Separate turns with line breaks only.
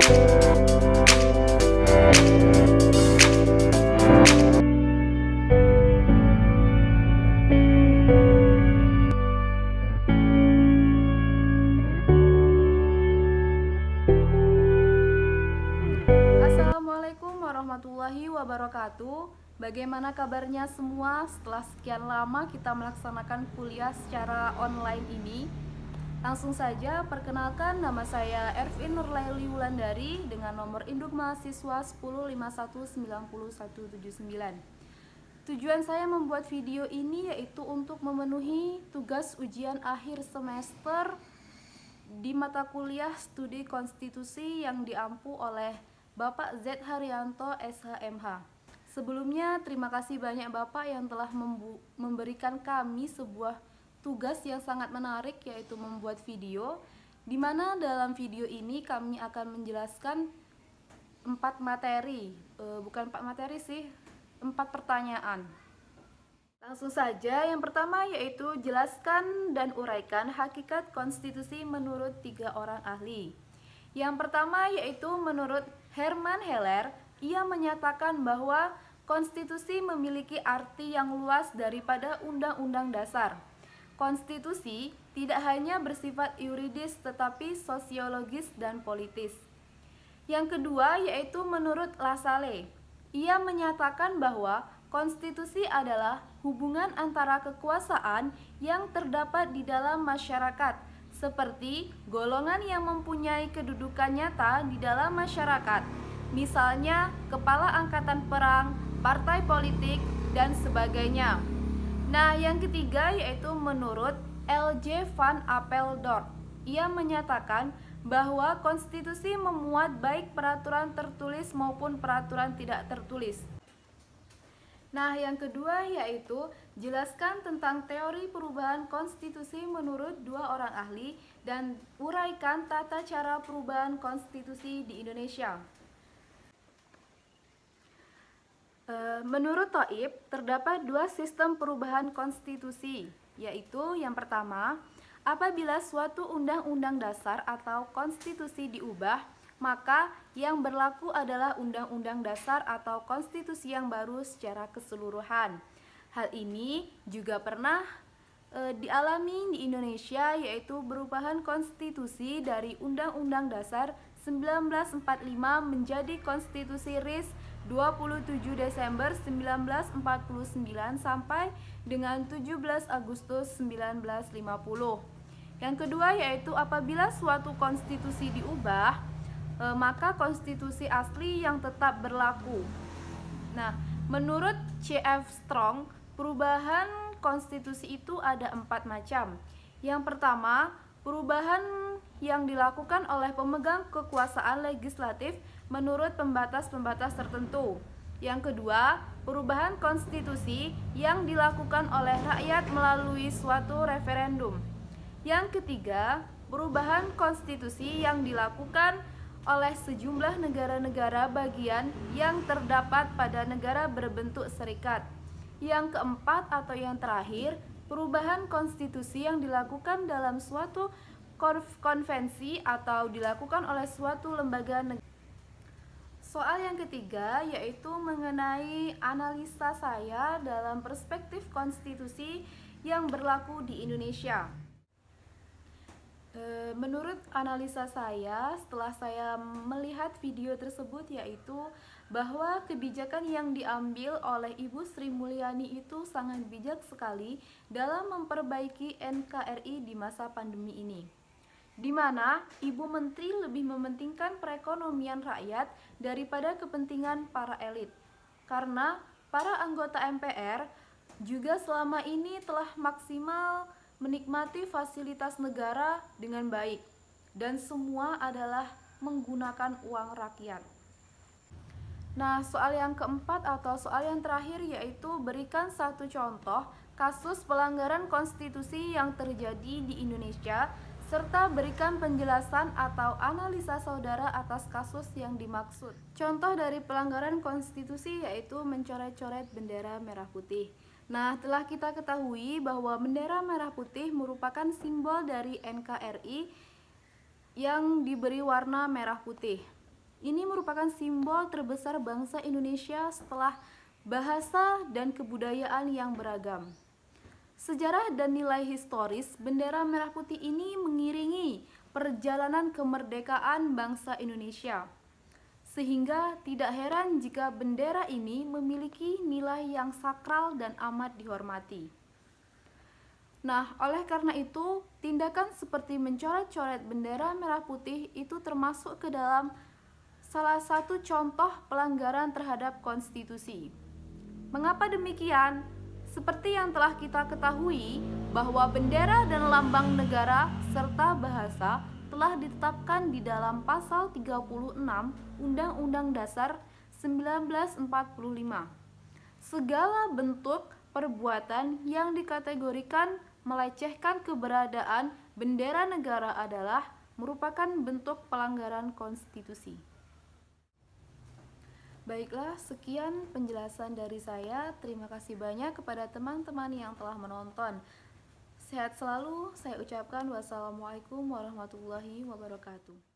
Assalamualaikum warahmatullahi wabarakatuh. Bagaimana kabarnya semua setelah sekian lama kita melaksanakan kuliah secara online ini? Langsung saja perkenalkan, nama saya Ervin Nurlaili Wulandari dengan nomor induk mahasiswa 10519179. Tujuan saya membuat video ini yaitu untuk memenuhi tugas ujian akhir semester di mata kuliah Studi Konstitusi yang diampu oleh Bapak Z. Haryanto SHMH. Sebelumnya, terima kasih banyak Bapak yang telah memberikan kami sebuah tugas yang sangat menarik, yaitu membuat video, di mana dalam video ini kami akan menjelaskan 4 pertanyaan. Langsung saja, yang pertama yaitu jelaskan dan uraikan hakikat konstitusi menurut 3 orang ahli. Yang pertama yaitu menurut Herman Heller, ia menyatakan bahwa konstitusi memiliki arti yang luas daripada undang-undang dasar. Konstitusi tidak hanya bersifat yuridis tetapi sosiologis dan politis. Yang kedua yaitu menurut Lassalle, ia menyatakan bahwa konstitusi adalah hubungan antara kekuasaan yang terdapat di dalam masyarakat, seperti golongan yang mempunyai kedudukan nyata di dalam masyarakat, misalnya kepala angkatan perang, partai politik, dan sebagainya. Nah, yang ketiga yaitu menurut L.J. van Apeldoorn, ia menyatakan bahwa konstitusi memuat baik peraturan tertulis maupun peraturan tidak tertulis. Nah, yang kedua yaitu jelaskan tentang teori perubahan konstitusi menurut 2 orang ahli dan uraikan tata cara perubahan konstitusi di Indonesia. Menurut Thoib, terdapat 2 sistem perubahan konstitusi, yaitu yang pertama, apabila suatu undang-undang dasar atau konstitusi diubah, maka yang berlaku adalah undang-undang dasar atau konstitusi yang baru secara keseluruhan. Hal ini juga pernah dialami di Indonesia, yaitu perubahan konstitusi dari Undang-Undang Dasar 1945 menjadi Konstitusi RIS 27 Desember 1949 sampai dengan 17 Agustus 1950. Yang kedua yaitu apabila suatu konstitusi diubah, maka konstitusi asli yang tetap berlaku. Nah, menurut C.F. Strong, perubahan konstitusi itu ada 4 macam. Yang pertama, perubahan yang dilakukan oleh pemegang kekuasaan legislatif menurut pembatas-pembatas tertentu. Yang kedua, perubahan konstitusi yang dilakukan oleh rakyat melalui suatu referendum. Yang ketiga, perubahan konstitusi yang dilakukan oleh sejumlah negara-negara bagian yang terdapat pada negara berbentuk serikat. Yang keempat atau yang terakhir, perubahan konstitusi yang dilakukan dalam suatu konvensi atau dilakukan oleh suatu lembaga negara. Soal yang ketiga yaitu mengenai analisa saya dalam perspektif konstitusi yang berlaku di Indonesia. Menurut analisa saya setelah saya melihat video tersebut yaitu bahwa kebijakan yang diambil oleh Ibu Sri Mulyani itu sangat bijak sekali dalam memperbaiki NKRI di masa pandemi ini, di mana Ibu Menteri lebih mementingkan perekonomian rakyat daripada kepentingan para elit, karena para anggota MPR juga selama ini telah maksimal menikmati fasilitas negara dengan baik, dan semua adalah menggunakan uang rakyat. Nah, soal yang keempat atau soal yang terakhir yaitu berikan satu contoh kasus pelanggaran konstitusi yang terjadi di Indonesia, serta berikan penjelasan atau analisa saudara atas kasus yang dimaksud. Contoh dari pelanggaran konstitusi yaitu mencoret-coret bendera merah putih. Nah, telah kita ketahui bahwa bendera merah putih merupakan simbol dari NKRI yang diberi warna merah putih. Ini merupakan simbol terbesar bangsa Indonesia setelah bahasa dan kebudayaan yang beragam. Sejarah dan nilai historis bendera merah putih ini mengiringi perjalanan kemerdekaan bangsa Indonesia. Sehingga tidak heran jika bendera ini memiliki nilai yang sakral dan amat dihormati. Nah, oleh karena itu, tindakan seperti mencoret-coret bendera merah putih itu termasuk ke dalam salah satu contoh pelanggaran terhadap konstitusi. Mengapa demikian? Seperti yang telah kita ketahui bahwa bendera dan lambang negara serta bahasa telah ditetapkan di dalam pasal 36 Undang-Undang Dasar 1945. Segala bentuk perbuatan yang dikategorikan melecehkan keberadaan bendera negara adalah merupakan bentuk pelanggaran konstitusi. Baiklah, sekian penjelasan dari saya. Terima kasih banyak kepada teman-teman yang telah menonton. Sehat selalu, saya ucapkan wassalamualaikum warahmatullahi wabarakatuh.